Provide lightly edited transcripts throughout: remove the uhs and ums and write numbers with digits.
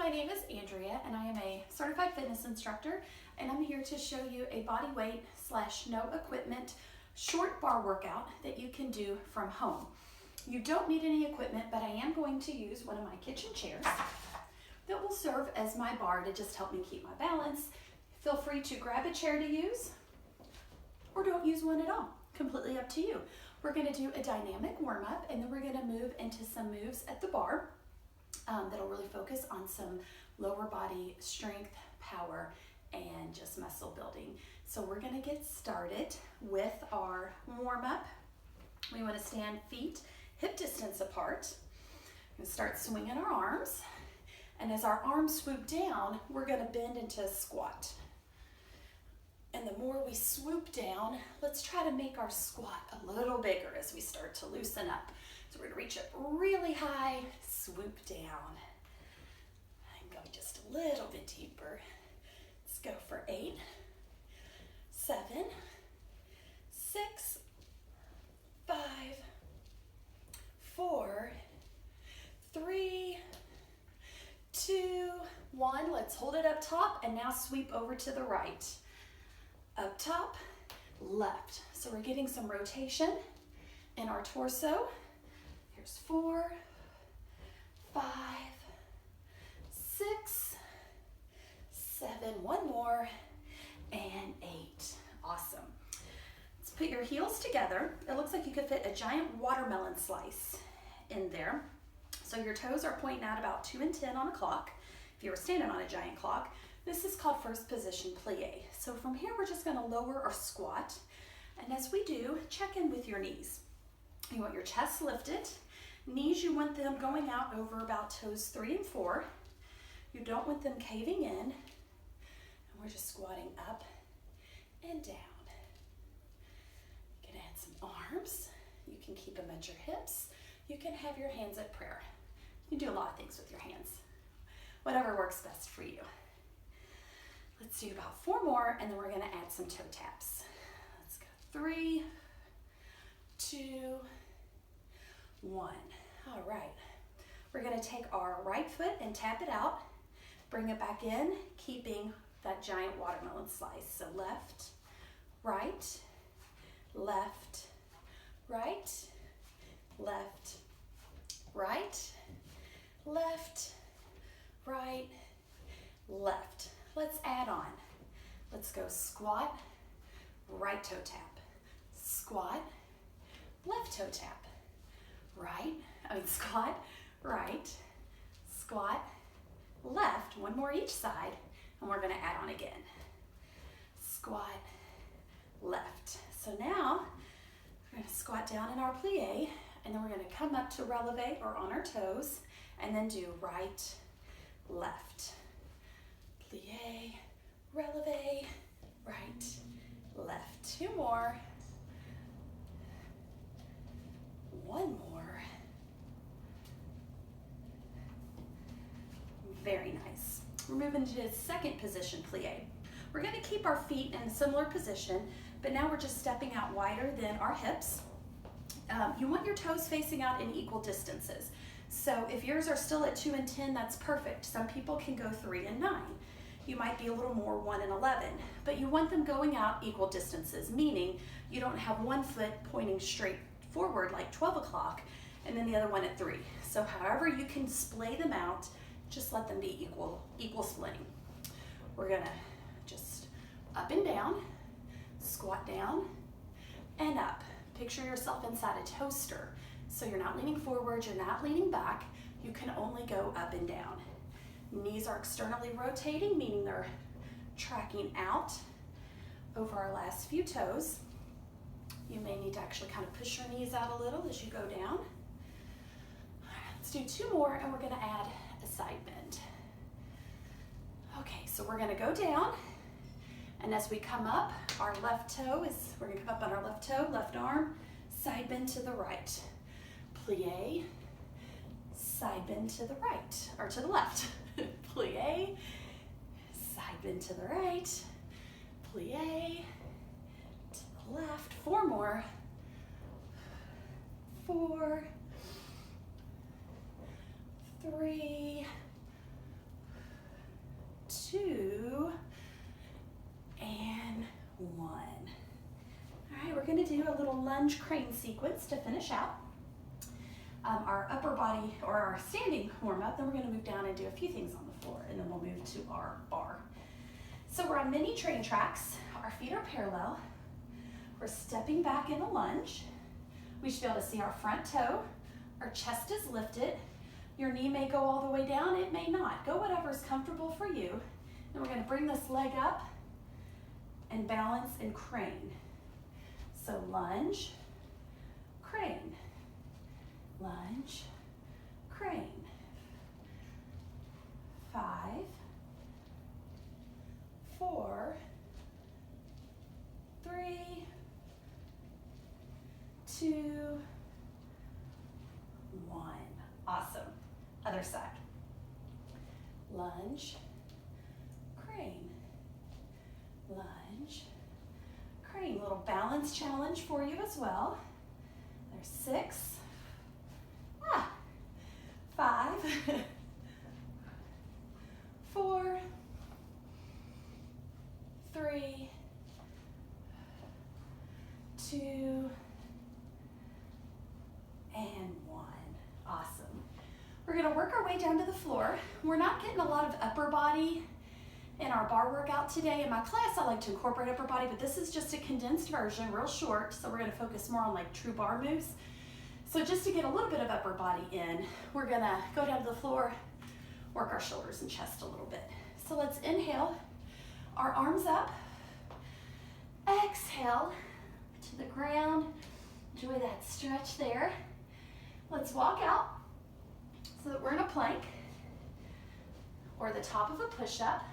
my name is Andrea and I am a certified fitness instructor, and I'm here to show you a body weight / no equipment short bar workout that you can do from home. You don't need any equipment, but I am going to use one of my kitchen chairs that will serve as my bar to just help me keep my balance. Feel free to grab a chair to use or don't use one at all. Completely up to you. We're going to do a dynamic warm-up and then we're going to move into some moves at the bar that'll really focus on some lower body strength, power, and just muscle building. So we're going to get started with our warm-up. We want to stand feet hip distance apart. We're going to start swinging our arms, and as our arms swoop down, we're going to bend into a squat. And the more we swoop down, let's try to make our squat a little bigger as we start to loosen up. So we're going to reach up really high, swoop down, and go just a little bit deeper. Let's go for 8, 7, 6, 5, 4, 3, 2, 1. Let's hold it up top and now sweep over to the right. Up top, left. So we're getting some rotation in our torso. Here's 4, 5, 6, 7, one more, and 8. Awesome. Let's put your heels together. It looks like you could fit a giant watermelon slice in there. So your toes are pointing out about 2 and 10 on a clock. If you were standing on a giant clock, this is called first position plie. So from here, we're just going to lower our squat. And as we do, check in with your knees. You want your chest lifted. Knees, you want them going out over about toes 3 and 4. You don't want them caving in. And we're just squatting up and down. You can add some arms. You can keep them at your hips. You can have your hands at prayer. You can do a lot of things with your hands. Whatever works best for you. Let's do about 4 more, and then we're going to add some toe taps. Let's go 3, 2, 1. All right. We're going to take our right foot and tap it out. Bring it back in, keeping that giant watermelon slice. So left, right, left, right, left, right, left, right, left. Let's add on. Let's go squat, right toe tap, squat, left toe tap, squat, right, squat, left, one more each side, and we're gonna add on again. Squat, left. So now, we're gonna squat down in our plie, and then we're gonna come up to releve or on our toes, and then do right, left. Plie, releve, right, left. 2 more. 1 more. Very nice. We're moving to second position plie. We're going to keep our feet in a similar position, but now we're just stepping out wider than our hips. You want your toes facing out in equal distances. So if yours are still at 2 and 10, that's perfect. Some people can go 3 and 9. You might be a little more 1 and 11, but you want them going out equal distances, meaning you don't have one foot pointing straight forward like 12 o'clock and then the other one at 3. So however you can splay them out, just let them be equal splitting. We're gonna just up and down, squat down and up. Picture yourself inside a toaster. So you're not leaning forward, you're not leaning back, you can only go up and down. Knees are externally rotating, meaning they're tracking out over our last few toes. You may need to actually kind of push your knees out a little as you go down. All right, let's do 2 more, and we're gonna add a side bend. Okay, so we're gonna go down, and as we come up, our left toe we're gonna come up on our left toe, left arm, side bend to the right. Plie, side bend to the right, or to the left. Plie, side bend to the right, plie, to the left. 4 more. 4, 3, do a little lunge crane sequence to finish out our upper body or our standing warm up. Then we're going to move down and do a few things on the floor, and then we'll move to our bar. So we're on mini train tracks. Our feet are parallel. We're stepping back in a lunge. We should be able to see our front toe. Our chest is lifted. Your knee may go all the way down. It may not. Go whatever's comfortable for you. And we're going to bring this leg up and balance and crane. So lunge, crane, lunge, crane. 5, 4, 3, 2, 1. Awesome. Other side. Lunge, crane, lunge, crane. Little balance challenge for you as well. There's 6, 5, 4, 3, 2, and 1. Awesome. We're going to work our way down to the floor. We're not getting a lot of upper body in our bar workout today. In my class, I like to incorporate upper body, but this is just a condensed version, real short, so we're going to focus more on like true bar moves. So just to get a little bit of upper body in, we're going to go down to the floor, work our shoulders and chest a little bit. So let's inhale, our arms up, exhale to the ground. Enjoy that stretch there. Let's walk out so that we're in a plank or the top of a push-up.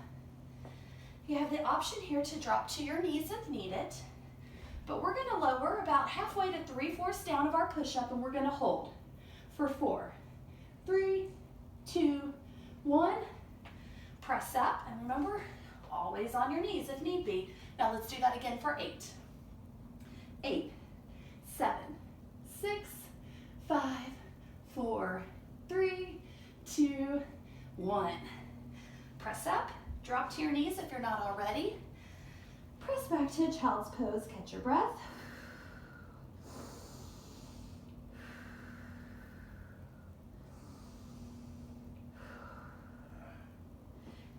You have the option here to drop to your knees if needed, but we're going to lower about halfway to 3/4 down of our push-up, and we're going to hold for 4, 3, 2, 1. Press up, and remember, always on your knees if need be. Now let's do that again for 8. 8, 7, 6, 5, 4, 3, 2, 1. Press up, drop to your knees if you're not already. Press back to a child's pose, catch your breath.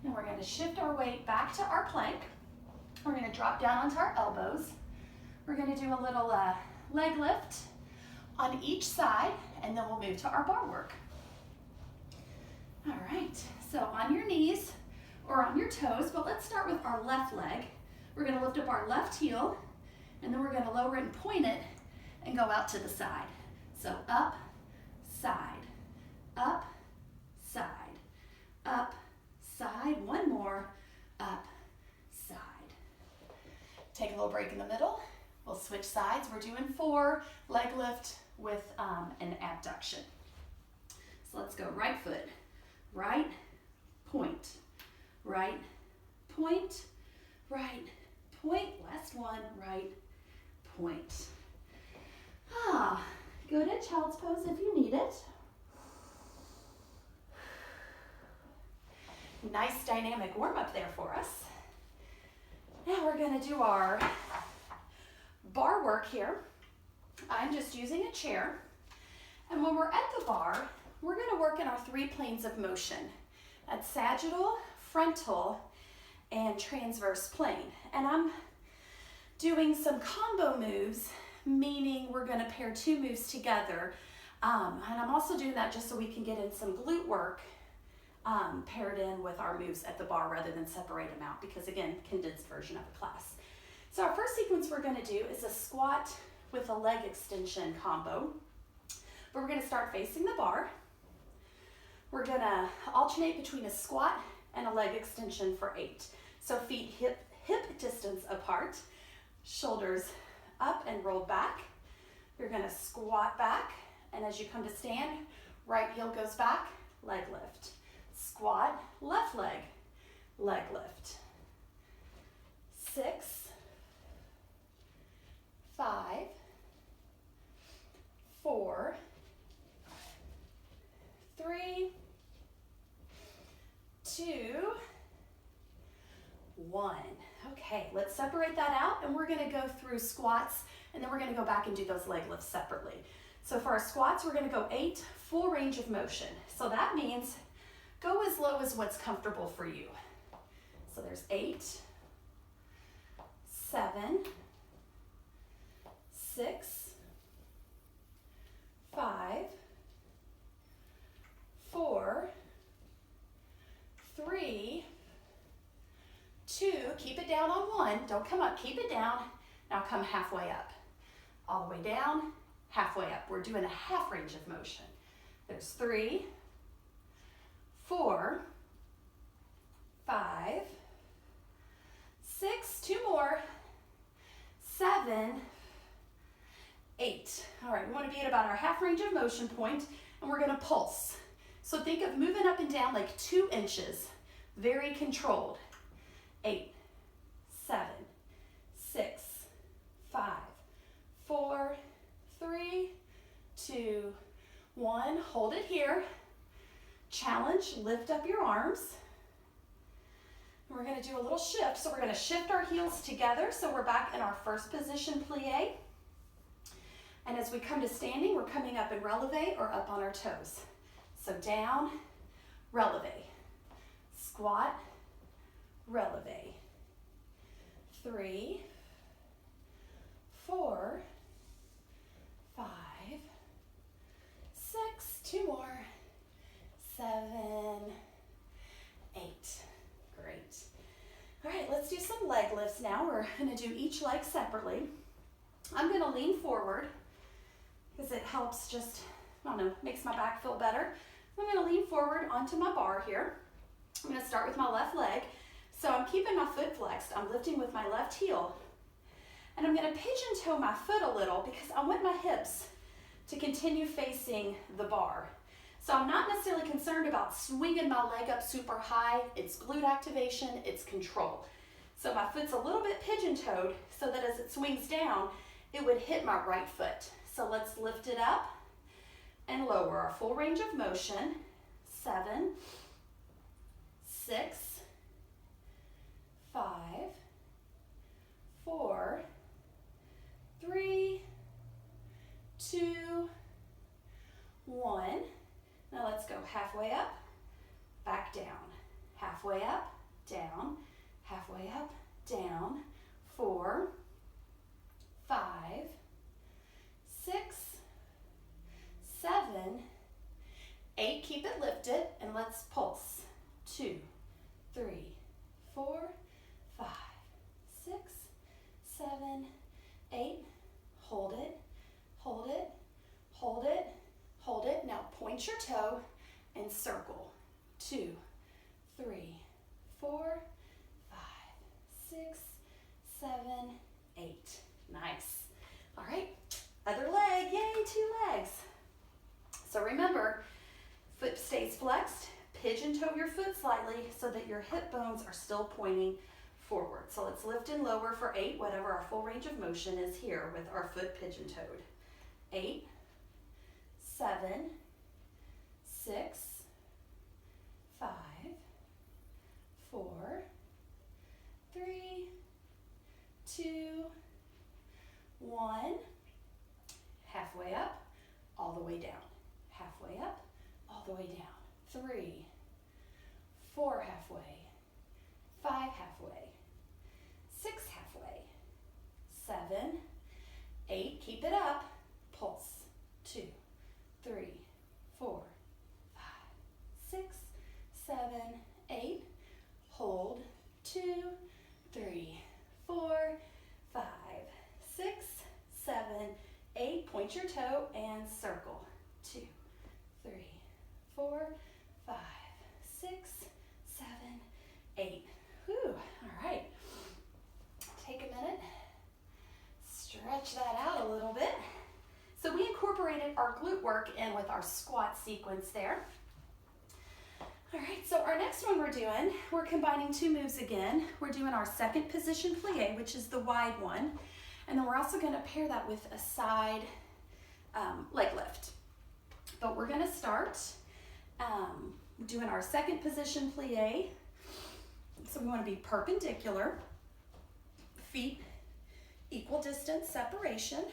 Now we're going to shift our weight back to our plank. We're going to drop down onto our elbows. We're going to do a little leg lift on each side, and then we'll move to our bar work. All right, so on your knees or on your toes, but let's start with our left leg. We're going to lift up our left heel, and then we're going to lower it and point it and go out to the side. So up, side, up, side, up, side. One more, up, side. Take a little break in the middle. We'll switch sides. We're doing 4 leg lift with an abduction. So let's go right foot, right, point, right, point, right, point. Last one, right, point. Go to child's pose if you need it. Nice dynamic warm up there for us. Now we're going to do our bar work here. I'm just using a chair. And when we're at the bar, we're going to work in our 3 planes of motion. That's sagittal, frontal, and transverse plane. And I'm doing some combo moves, meaning we're going to pair 2 moves together. And I'm also doing that just so we can get in some glute work paired in with our moves at the bar rather than separate them out, because again, condensed version of a class. So our first sequence we're going to do is a squat with a leg extension combo. But we're going to start facing the bar. We're going to alternate between a squat and a leg extension for 8. So feet hip distance apart, shoulders up and rolled back. You're going to squat back, and as you come to stand, right heel goes back, leg lift. Squat, left leg, leg lift. 6, 5, 4, 3, 2, 1. Okay, let's separate that out, and we're gonna go through squats, and then we're gonna go back and do those leg lifts separately. So for our squats, we're gonna go 8, full range of motion. So that means go as low as what's comfortable for you. So there's 8, 7, 6, 5, 4, 3, 2, keep it down on 1, don't come up, keep it down. Now come halfway up, all the way down, halfway up. We're doing a half range of motion. There's 3, 4, 5, 6, 2 more, 7, 8. All right, we want to be at about our half range of motion point, and we're going to pulse. So think of moving up and down like 2 inches, very controlled. 8, 7, 6, 5, 4, 3, 2, 1. Hold it here. Challenge, lift up your arms. And we're going to do a little shift. So we're going to shift our heels together. So we're back in our first position plie. And as we come to standing, we're coming up in releve or up on our toes. So down, releve, squat, releve. 3, 4, 5, 6, 2 more, 7, 8. Great. All right, let's do some leg lifts now. We're going to do each leg separately. I'm going to lean forward because it helps just, I don't know, makes my back feel better. I'm going to lean forward onto my bar here. I'm going to start with my left leg. So I'm keeping my foot flexed. I'm lifting with my left heel. And I'm going to pigeon toe my foot a little because I want my hips to continue facing the bar. So I'm not necessarily concerned about swinging my leg up super high. It's glute activation, it's control. So my foot's a little bit pigeon toed so that as it swings down, it would hit my right foot. So let's lift it up and lower our full range of motion. 7, 6, 5, 4, 3, 2, 1. Now let's go halfway up, back down, halfway up, down, halfway up, down. 4, 5, 6, 7, 8. Keep it lifted, and let's pulse. 2, 3, 4, 5, 6, 7, 8. Hold it, hold it, hold it, hold it. Now point your toe and circle. 2, 3, 4, 5, 6, 7, 8. Nice. All right, other leg. Yay, 2 legs. So remember, foot stays flexed. Pigeon toe your foot slightly so that your hip bones are still pointing forward. So let's lift and lower for 8, whatever our full range of motion is here with our foot pigeon toed. 8, 7, 6, 5, 4, 3, 2, 1. Halfway up, all the way down. Halfway up, all the way down. 3, 4 halfway, 5 halfway, 6 halfway, 7, 8, keep it up, pulse. 2, 3, 4, 5, 6, 7, 8, hold. 2, 3, 4, 5, 6, 7, 8. Point your toe and circle. 2, 3, 4, 5, 6, 7, 8. Whew, all right. Take a minute, stretch that out a little bit. So we incorporated our glute work in with our squat sequence there. All right, so our next one we're combining 2 moves again. We're doing our second position plie, which is the wide one. And then we're also gonna pair that with a side leg lift. But we're gonna start doing our second position plie. So we want to be perpendicular, feet equal distance separation,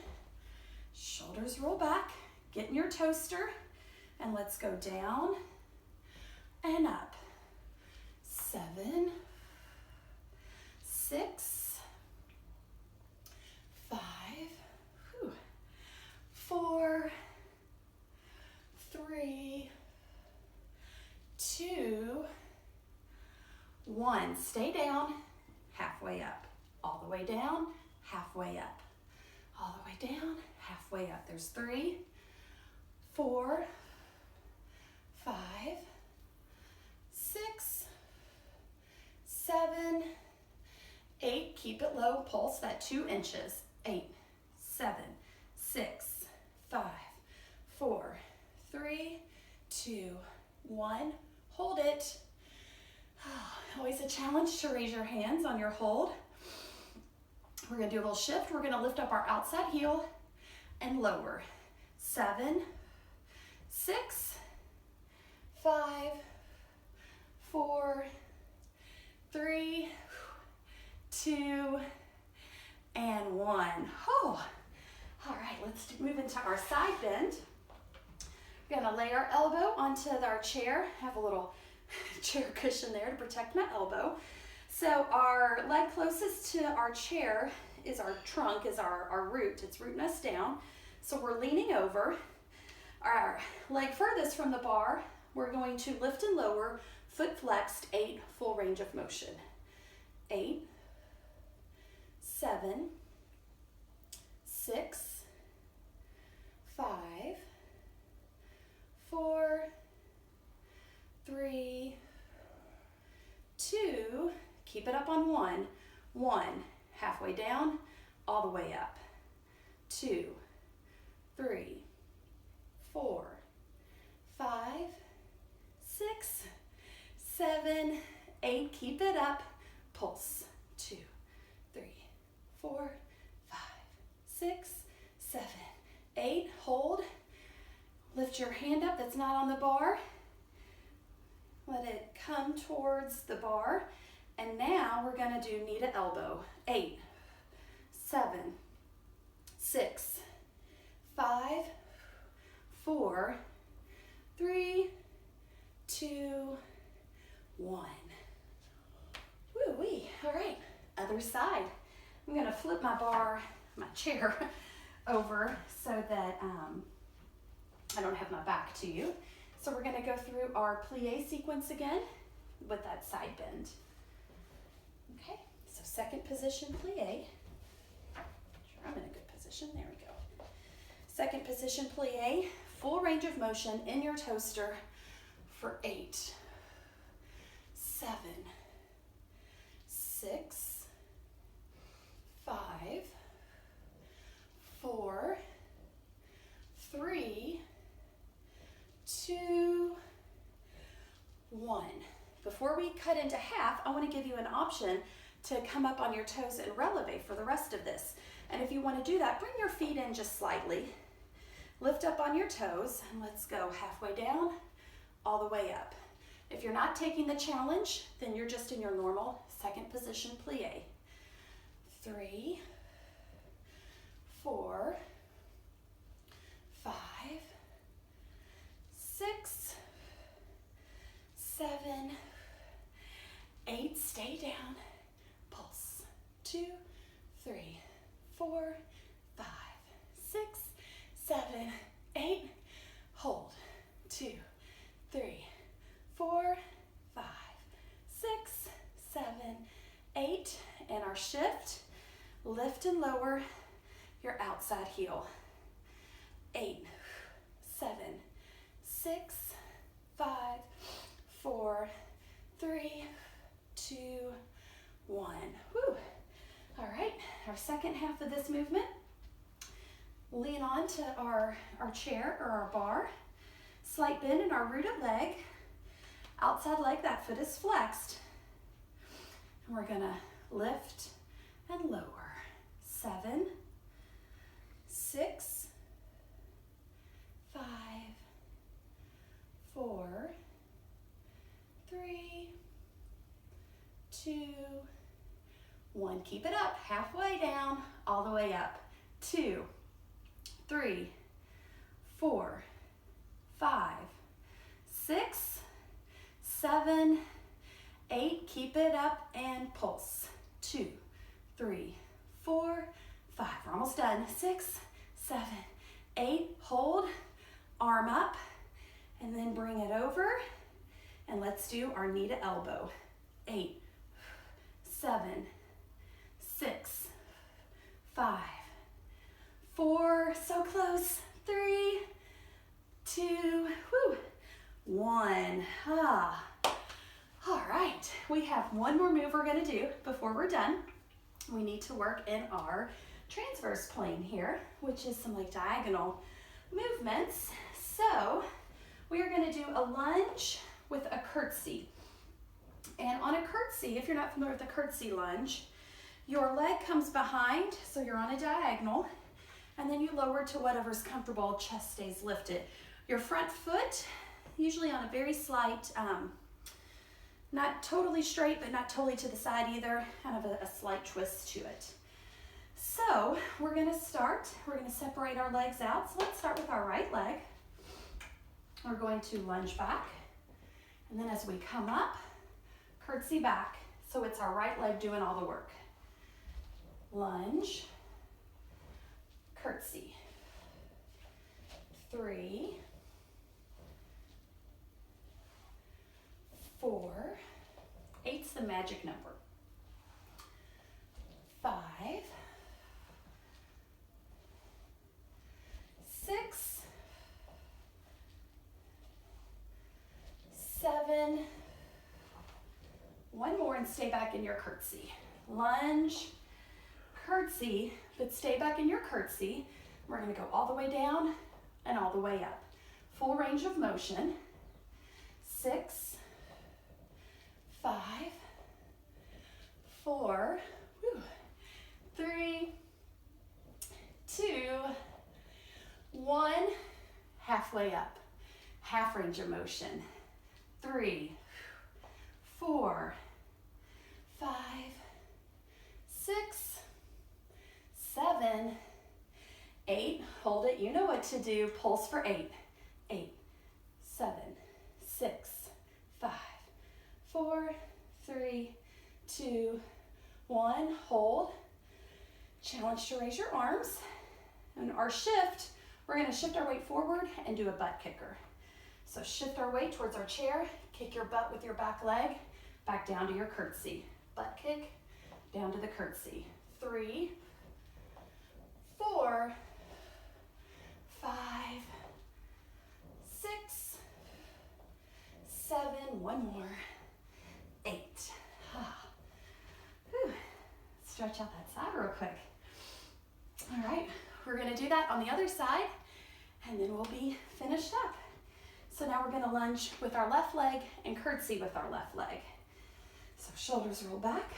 shoulders roll back, get in your toaster, and let's go down and up. 7, 6, 5, 4, 3, 2, 1. Stay down, halfway up. All the way down, halfway up. All the way down, halfway up. There's 3, 4, 5, 6, 7, 8. Keep it low. Pulse that 2 inches. 8, 7, 6, 5, 4, 3, 2, 1. Hold it. Always a challenge to raise your hands on your hold. We're going to do a little shift. We're going to lift up our outside heel and lower. 7, 6, 5, 4, 3, 2, and 1. Oh, all right, let's move into our side bend. We're going to lay our elbow onto our chair. Have a little chair cushion there to protect my elbow. So our leg closest to our chair is our trunk, is our root. It's rooting us down. So we're leaning over. Our leg furthest from the bar, we're going to lift and lower, foot flexed, 8, full range of motion. 8, 7, 6, 5, 4, 3, 2, keep it up on 1, 1, halfway down, all the way up, 2, 3, 4, 5, 6, 7, 8, keep it up, pulse, 2, 3, 4, 5, 6, 7, 8, hold, lift your hand up that's not on the bar, let it come towards the bar, and now we're going to do knee to elbow. 8, 7, 6, 5, 4, 3, 2, 1. Woo-wee. All right, other side. I'm going to flip my chair over so that I don't have my back to you. So we're going to go through our plie sequence again with that side bend. Okay, so second position plie. Sure, I'm in a good position. There we go. Second position plie, full range of motion in your toaster for 8, 7, 6, 5, 4, 3, 2, 1. Before we cut into half, I want to give you an option to come up on your toes and releve for the rest of this. And if you want to do that, bring your feet in just slightly. Lift up on your toes, and let's go halfway down, all the way up. If you're not taking the challenge, then you're just in your normal second position plie. 3, 4, 5, 6, 7, 8, stay down, pulse, 2, 3, 4, 5, 6, 7, 8, hold, 2, 3, 4, 5, 6, 7, 8, and our shift, lift and lower your outside heel. 8, 7, 6, 5, 4, 3, 2, 1. Whew. All right, our second half of this movement, lean on to our chair or our bar, slight bend in our rooted leg, outside leg, that foot is flexed, and we're gonna lift and lower. 7, 6, 5, 4, 3, 2, 1. Keep it up, halfway down, all the way up. 2, 3, 4, 5, 6, 7, 8. Keep it up and pulse. 2, 3, 4, 5. We're almost done. 6, 7, 8. Hold, arm up, and then bring it over. And let's do our knee to elbow. 8, 7, 6, 5, 4. So close. 3, 2, 1. All right, we have one more move we're going to do before we're done. We need to work in our transverse plane here, which is some like diagonal movements. So we are going to do a lunge with a curtsy. And on a curtsy, if you're not familiar with a curtsy lunge, your leg comes behind, so you're on a diagonal, and then you lower to whatever's comfortable, chest stays lifted. Your front foot, usually on a very slight, not totally straight, but not totally to the side either, kind of a slight twist to it. So we're gonna start, we're gonna separate our legs out. So let's start with our right leg. We're going to lunge back, and then as we come up, curtsy back. So it's our right leg doing all the work. Lunge, curtsy. 3, 4, 8's the magic number. 5, 6, 7, one more and stay back in your curtsy. Lunge, curtsy, but stay back in your curtsy. We're gonna go all the way down and all the way up. Full range of motion. 6, 5, 4, 3, 2, 1. Halfway up. Half range of motion. 3, 4, 5, 6, 7, 8. Hold it. You know what to do. Pulse for 8. 8, 7, 6, 5, 4, 3, 2, 1. Hold. Challenge to raise your arms. And our shift, we're going to shift our weight forward and do a butt kicker. So shift our weight towards our chair, kick your butt with your back leg, back down to your curtsy. Butt kick, down to the curtsy. 3, 4, 5, 6, 7, one more, 8. Stretch out that side real quick. All right, we're gonna do that on the other side, and then we'll be finished up. So now we're gonna lunge with our left leg and curtsy with our left leg. So shoulders roll back.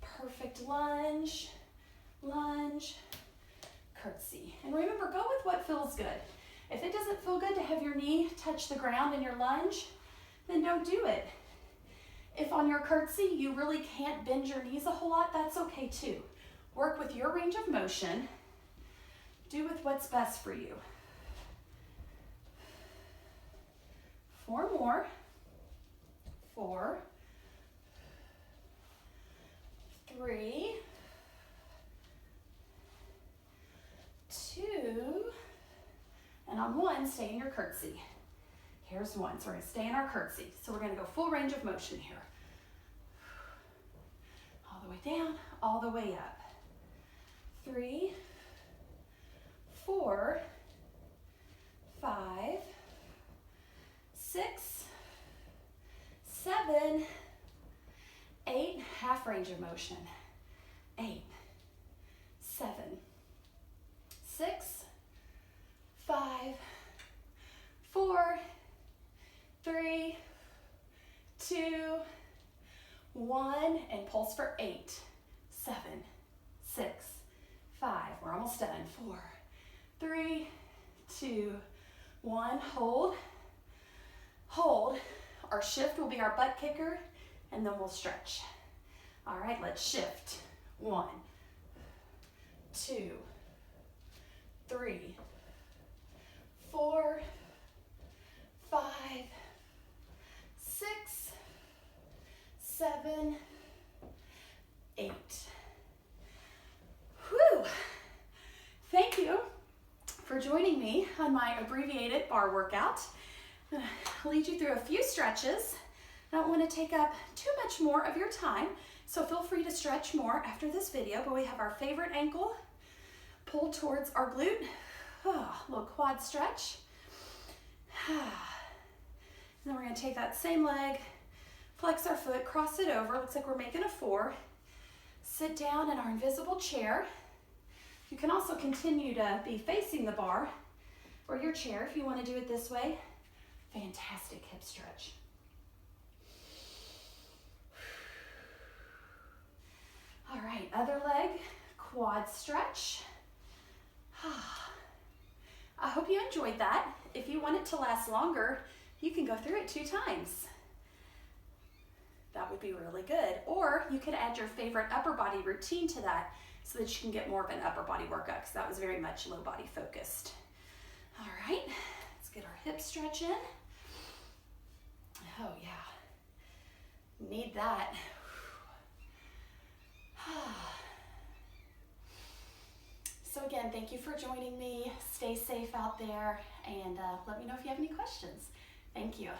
Perfect lunge, lunge, curtsy. And remember, go with what feels good. If it doesn't feel good to have your knee touch the ground in your lunge, then don't do it. If on your curtsy you really can't bend your knees a whole lot, that's okay too. Work with your range of motion. Do with what's best for you. 4 more. 4, 3, 2, and on 1, stay in your curtsy. Here's 1, so we're gonna stay in our curtsy. So we're gonna go full range of motion here. All the way down, all the way up. 3, 4, 5, 6, 7, 8, half range of motion. 8, 7, 6, 5, 4, 3, 2, 1, and pulse for 8, 7, 6, 5. We're almost done. 4, 3, 2, 1. Hold. Hold. Our shift will be our butt kicker, and then we'll stretch. All right, let's shift. 1, 2, 3, 4, 5, 6, 7, 8. Whew. Thank you for joining me on my abbreviated bar workout. I'll lead you through a few stretches. I don't want to take up too much more of your time, so feel free to stretch more after this video, but we have our favorite ankle pulled towards our glute. Little quad stretch. And then we're going to take that same leg, flex our foot, cross it over. Looks like we're making a 4. Sit down in our invisible chair. You can also continue to be facing the bar or your chair if you want to do it this way. Fantastic hip stretch. All right, other leg, quad stretch. I hope you enjoyed that. If you want it to last longer, you can go through it 2 times. That would be really good. Or you could add your favorite upper body routine to that so that you can get more of an upper body workout, because that was very much low body focused. All right, let's get our hip stretch in. Oh yeah, need that. So again, thank you for joining me. Stay safe out there, and let me know if you have any questions. Thank you.